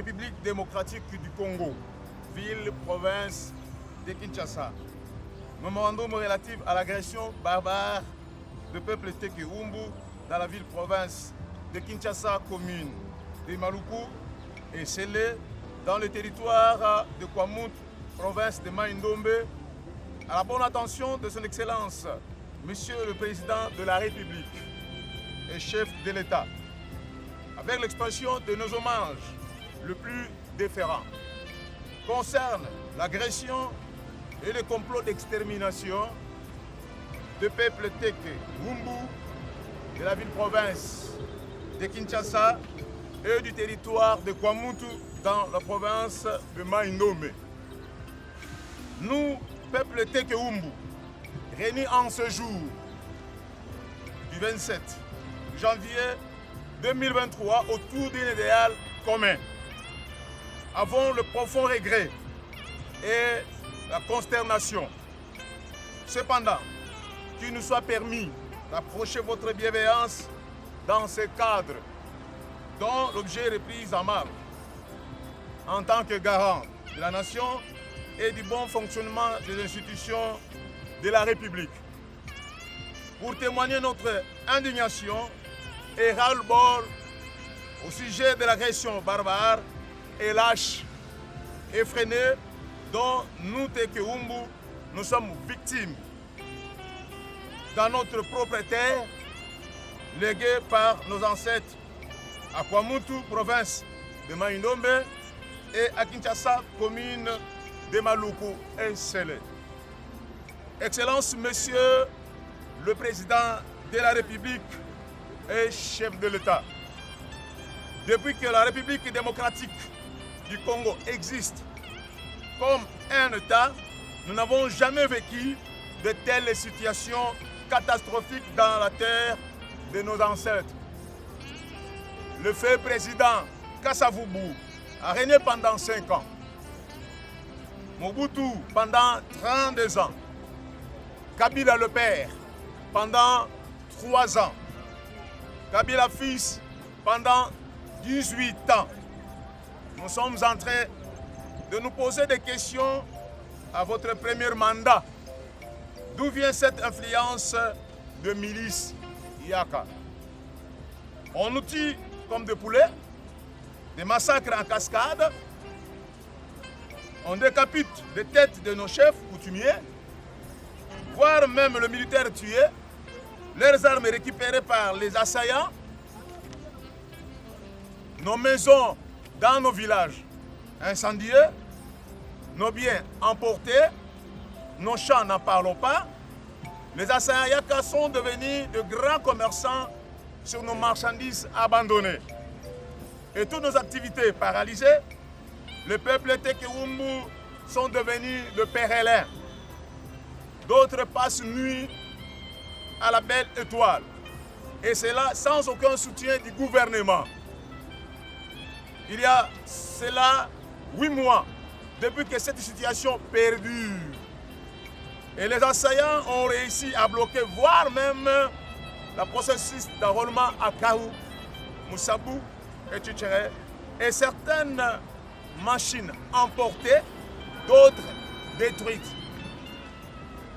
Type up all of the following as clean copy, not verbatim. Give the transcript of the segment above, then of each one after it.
République démocratique du Congo, ville, province de Kinshasa. Mémorandum relatif à l'agression barbare du peuple Teke Umbu dans la ville-province de Kinshasa, commune de Maluku et scellé dans le territoire de Kwamut, province de Mai-Ndombe, à la bonne attention de son Excellence, Monsieur le Président de la République et chef de l'État, avec l'expression de nos hommages le plus déférents, concerne l'agression et le complot d'extermination du peuple Teke Umbu de la ville-province de Kinshasa et du territoire de Kwamutu dans la province de Mai-Ndombe. Nous, peuple Teke Umbu, réunis en ce jour du 27 janvier 2023 autour d'un idéal commun, avons le profond regret et la consternation. Cependant, qu'il nous soit permis d'approcher votre bienveillance dans ce cadre dont l'objet est repris en marque en tant que garant de la nation et du bon fonctionnement des institutions de la République. Pour témoigner notre indignation et ras-le-bol au sujet de l'agression barbare et lâche, effrénée dont nous, Teke Umbu, nous sommes victimes dans notre propre terre, léguée par nos ancêtres à Kwamutu, province de Mai-Ndombe, et à Kinshasa, commune de Maluku et Sele. Excellence, Monsieur le Président de la République et chef de l'État, depuis que la République démocratique du Congo existe comme un État, nous n'avons jamais vécu de telles situations catastrophiques dans la terre de nos ancêtres. Le feu président Kasavubu a régné pendant 5 ans. Mobutu pendant 32 ans. Kabila le père pendant 3 ans. Kabila fils pendant 18 ans. Nous sommes en train de nous poser des questions à votre premier mandat. D'où vient cette influence de milice Yaka? On nous tue comme des poulets, des massacres en cascade, on décapite les têtes de nos chefs coutumiers, voire même le militaire tué, leurs armes récupérées par les assaillants, nos maisons dans nos villages incendiés, nos biens emportés, nos champs n'en parlons pas. Les assaillants Yaka sont devenus de grands commerçants sur nos marchandises abandonnées. Et toutes nos activités paralysées, le peuple Teke Umbu sont devenus de pèlerins. D'autres passent nuit à la belle étoile. Et cela sans aucun soutien du gouvernement. Il y a cela 8 mois depuis que cette situation perdure. Et les assaillants ont réussi à bloquer, voire même le processus d'enrôlement à Kaou, Moussabou et Tchétchéré, et certaines machines emportées, d'autres détruites.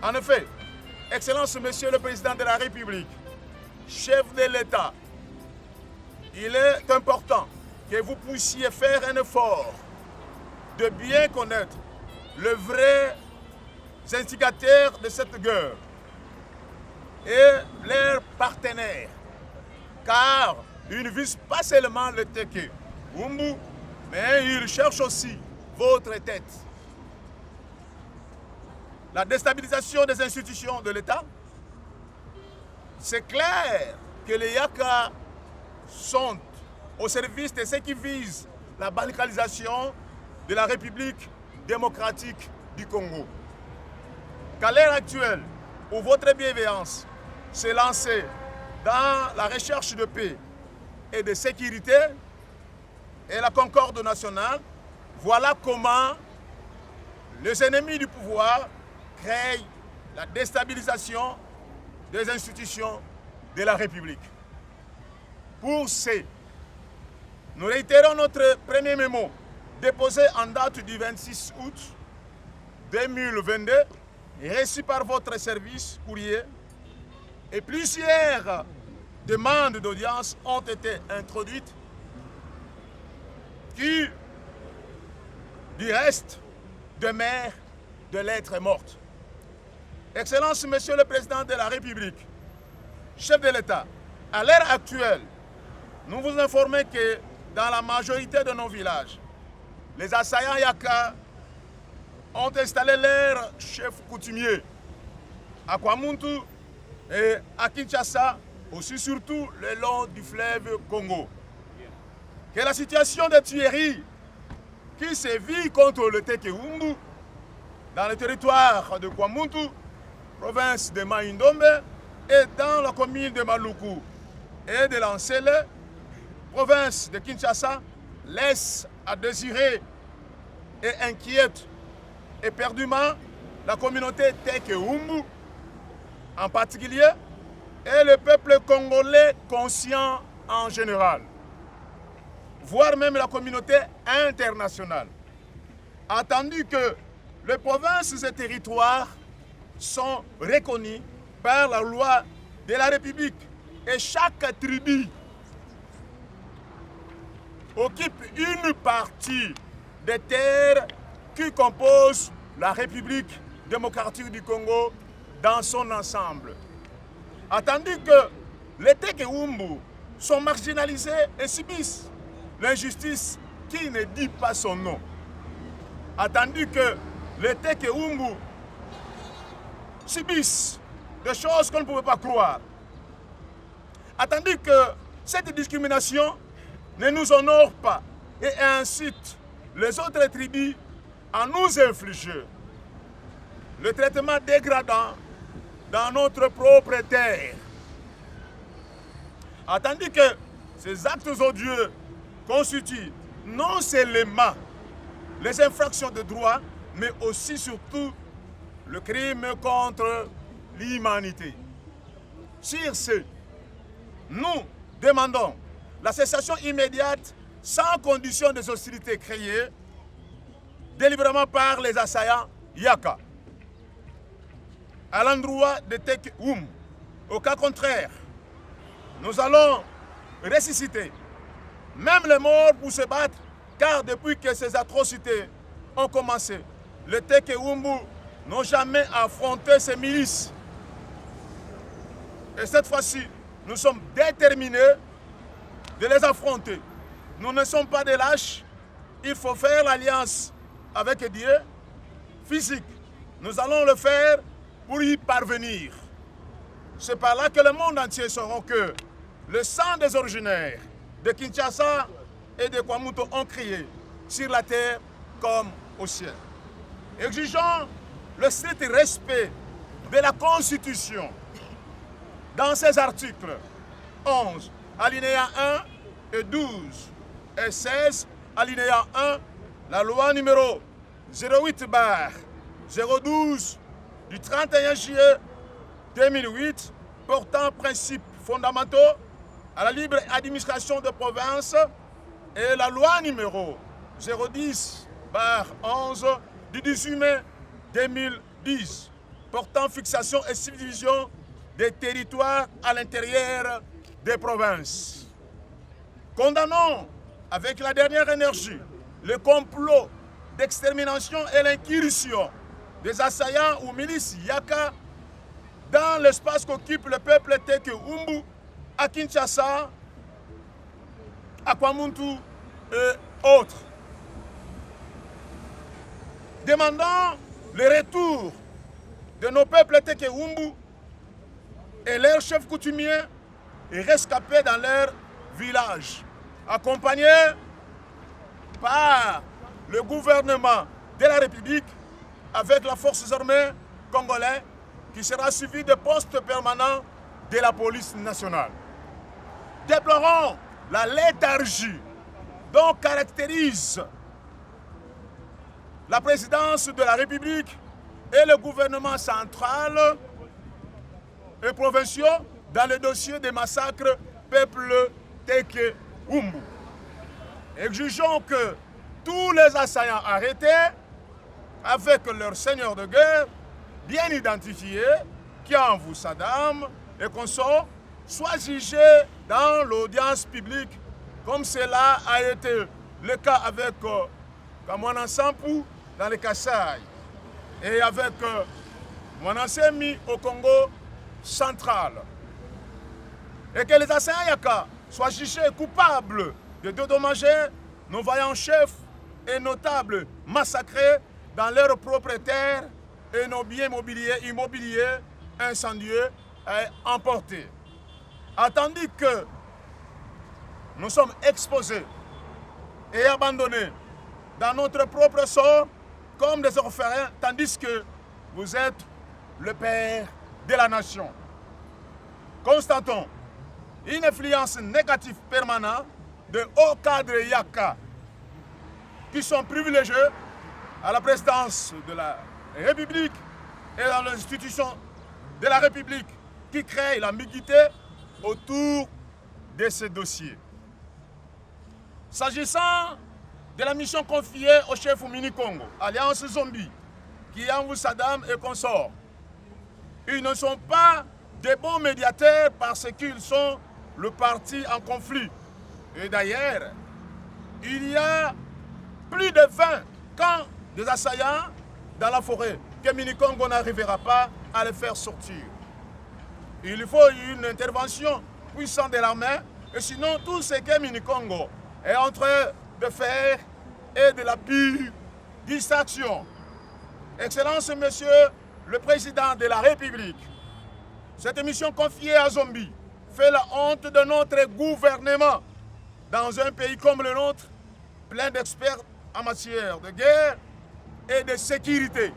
En effet, Excellence Monsieur le Président de la République, chef de l'État, il est important que vous puissiez faire un effort de bien connaître le vrai instigateur de cette guerre et leurs partenaires, car ils ne visent pas seulement le Teke Umbu, mais ils cherchent aussi votre tête. La déstabilisation des institutions de l'État, c'est clair que les Yaka sont au service de ceux qui visent la balkanisation de la République démocratique du Congo. Qu'à l'heure actuelle, où votre bienveillance s'est lancée dans la recherche de paix et de sécurité et la concorde nationale, voilà comment les ennemis du pouvoir créent la déstabilisation des institutions de la République. Pour ces nous réitérons notre premier mémo déposé en date du 26 août 2022 et reçu par votre service courrier, et plusieurs demandes d'audience ont été introduites qui, du reste, demeurent de lettres mortes. Excellence, Monsieur le Président de la République, chef de l'État, à l'heure actuelle, nous vous informons que dans la majorité de nos villages, les assaillants Yaka ont installé leurs chefs coutumiers à Kwamuntu et à Kinshasa, aussi surtout le long du fleuve Congo. Que la situation de tuerie qui sévit contre le Tekewumbu dans le territoire de Kwamuntu, province de Maïndombe, et dans la commune de Maluku et de Lansele, province de Kinshasa, laisse à désirer et inquiète éperdument la communauté Tekewumbu en particulier et le peuple congolais conscient en général, voire même la communauté internationale, attendu que les provinces et territoires sont reconnus par la loi de la République et chaque tribu occupe une partie des terres qui composent la République démocratique du Congo dans son ensemble. Attendu que les Tekewumbu sont marginalisés et subissent l'injustice qui ne dit pas son nom. Attendu que les Tekewumbu subissent des choses qu'on ne pouvait pas croire. Attendu que cette discrimination ne nous honore pas et incite les autres tribus à nous infliger le traitement dégradant dans notre propre terre. Attendu que ces actes odieux constituent non seulement les infractions de droit, mais aussi surtout le crime contre l'humanité. Sur ce, nous demandons la cessation immédiate, sans condition des hostilités créées délibérément par les assaillants Yaka à l'endroit de Tekewumbu. Au cas contraire, nous allons ressusciter même les morts pour se battre, car depuis que ces atrocités ont commencé, les Tekewumbu n'ont jamais affronté ces milices. Et cette fois-ci, nous sommes déterminés de les affronter. Nous ne sommes pas des lâches. Il faut faire l'alliance avec Dieu, physique. Nous allons le faire pour y parvenir. C'est par là que le monde entier saura que le sang des originaires de Kinshasa et de Kwamuntu ont crié sur la terre comme au ciel. Exigeons le strict respect de la Constitution dans ses articles 11, alinéa 1 et 12 et 16, alinéa 1, la loi numéro 08/012 du 31 juillet 2008 portant principes fondamentaux à la libre administration de province et la loi numéro 010/11 du 18 mai 2010 portant fixation et subdivision des territoires à l'intérieur des provinces. Condamnons avec la dernière énergie le complot d'extermination et l'incursion des assaillants ou milices Yaka dans l'espace qu'occupe le peuple Tekewumbu à Kinshasa, à Kwamuntu et autres. Demandons le retour de nos peuples Tekewumbu et leurs chefs coutumiers et rescapés dans leur village, accompagnés par le gouvernement de la République avec la force armée congolaise qui sera suivie de postes permanents de la police nationale. Déplorons la léthargie dont caractérise la présidence de la République et le gouvernement central et provinciaux dans le dossier des massacres peuple Tekewumbu. Exigeons que tous les assaillants arrêtés, avec leur seigneur de guerre bien identifié, Kiamvu Saddam et consorts, soient jugés dans l'audience publique, comme cela a été le cas avec Kamwana Sampou dans le Kasaï et avec Mwanasemi au Congo central. Et que les assaillants Yaka soient jugés coupables de dédommager nos vaillants chefs et notables massacrés dans leurs propres terres et nos biens immobiliers incendiés et emportés. Attendu que nous sommes exposés et abandonnés dans notre propre sort comme des orphelins, tandis que vous êtes le père de la nation. Constatons une influence négative permanente de hauts cadres Yaka qui sont privilégiés à la présidence de la République et dans l'institution de la République qui crée l'ambiguïté autour de ce dossier. S'agissant de la mission confiée au chef Mini Congo, Alliance Zombie, Kiamvu Saddam et consorts, ils ne sont pas des bons médiateurs parce qu'ils sont le parti en conflit. Et d'ailleurs, il y a plus de 20 camps des assaillants dans la forêt que Mini Congo n'arrivera pas à les faire sortir. Il faut une intervention puissante de l'armée, et sinon tout ce que Mini Congo est en train de faire est de la pure distraction. Excellence, Monsieur le Président de la République, cette mission confiée à Zombie fait la honte de notre gouvernement dans un pays comme le nôtre, plein d'experts en matière de guerre et de sécurité.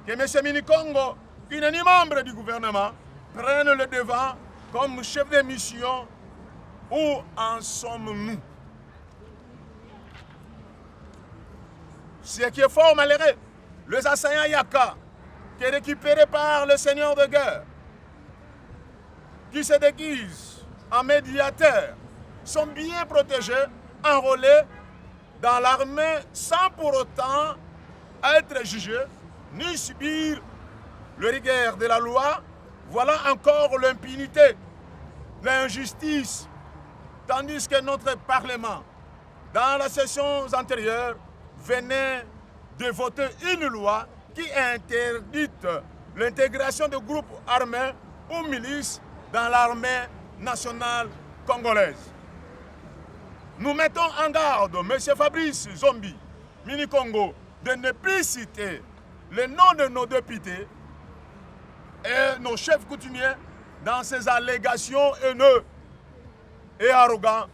Que M. Mini Congo, qui n'est ni membre du gouvernement, prenne le devant comme chef de mission. Où en sommes-nous? Ce qui est fort malheureux, les assaillants Yaka, qui est récupéré par le seigneur de guerre, qui se déguisent en médiateurs, sont bien protégés, enrôlés dans l'armée sans pour autant être jugés, ni subir le rigueur de la loi. Voilà encore l'impunité, l'injustice, tandis que notre Parlement, dans la session antérieure, venait de voter une loi qui interdit l'intégration de groupes armés ou milices dans l'armée nationale congolaise. Nous mettons en garde M. Fabrice Zombie, Mini Congo, de ne plus citer le nom de nos députés et nos chefs coutumiers dans ces allégations haineuses et arrogants.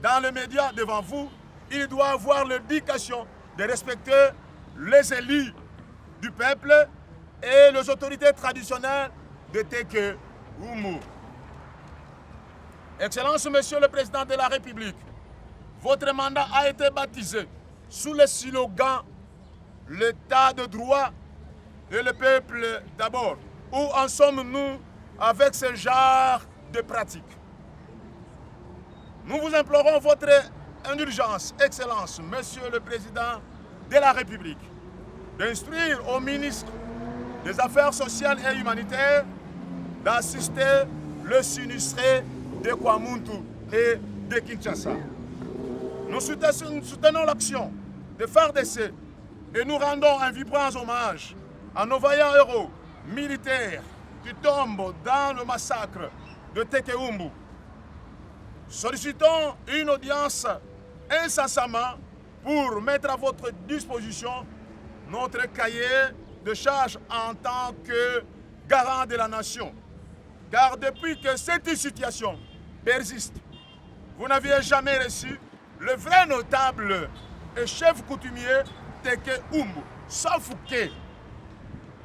Dans les médias devant vous, il doit avoir l'éducation de respecter les élus du peuple et les autorités traditionnelles de Teke Oumou. Excellence, Monsieur le Président de la République, votre mandat a été baptisé sous le slogan « L'État de droit et le peuple d'abord ». Où en sommes-nous avec ce genre de pratique? Nous vous implorons votre indulgence, Excellence, Monsieur le Président de la République, d'instruire au ministre des Affaires sociales et humanitaires d'assister le sinistré de Kwamuntu et de Kinshasa. Nous soutenons l'action de FARDC et nous rendons un vibrant hommage à nos vaillants héros militaires qui tombent dans le massacre de Tekeumbu. Sollicitons une audience incessamment pour mettre à votre disposition notre cahier de charges en tant que garant de la nation. Car depuis que cette situation persiste, vous n'aviez jamais reçu le vrai notable et chef coutumier Tekeumbu, sauf que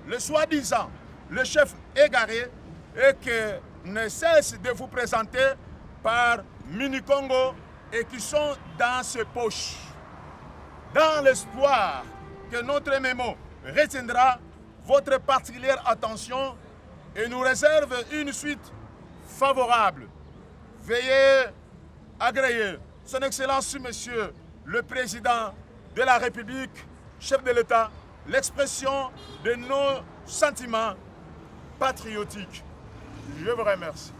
le soi-disant, le chef égaré, et que ne cesse de vous présenter par Mini Congo et qui sont dans ses poches. Dans l'espoir que notre mémo retiendra votre particulière attention et nous réserve une suite favorable. Veuillez agréer Son Excellence, Monsieur le Président de la République, chef de l'État, l'expression de nos sentiments patriotiques. Je vous remercie.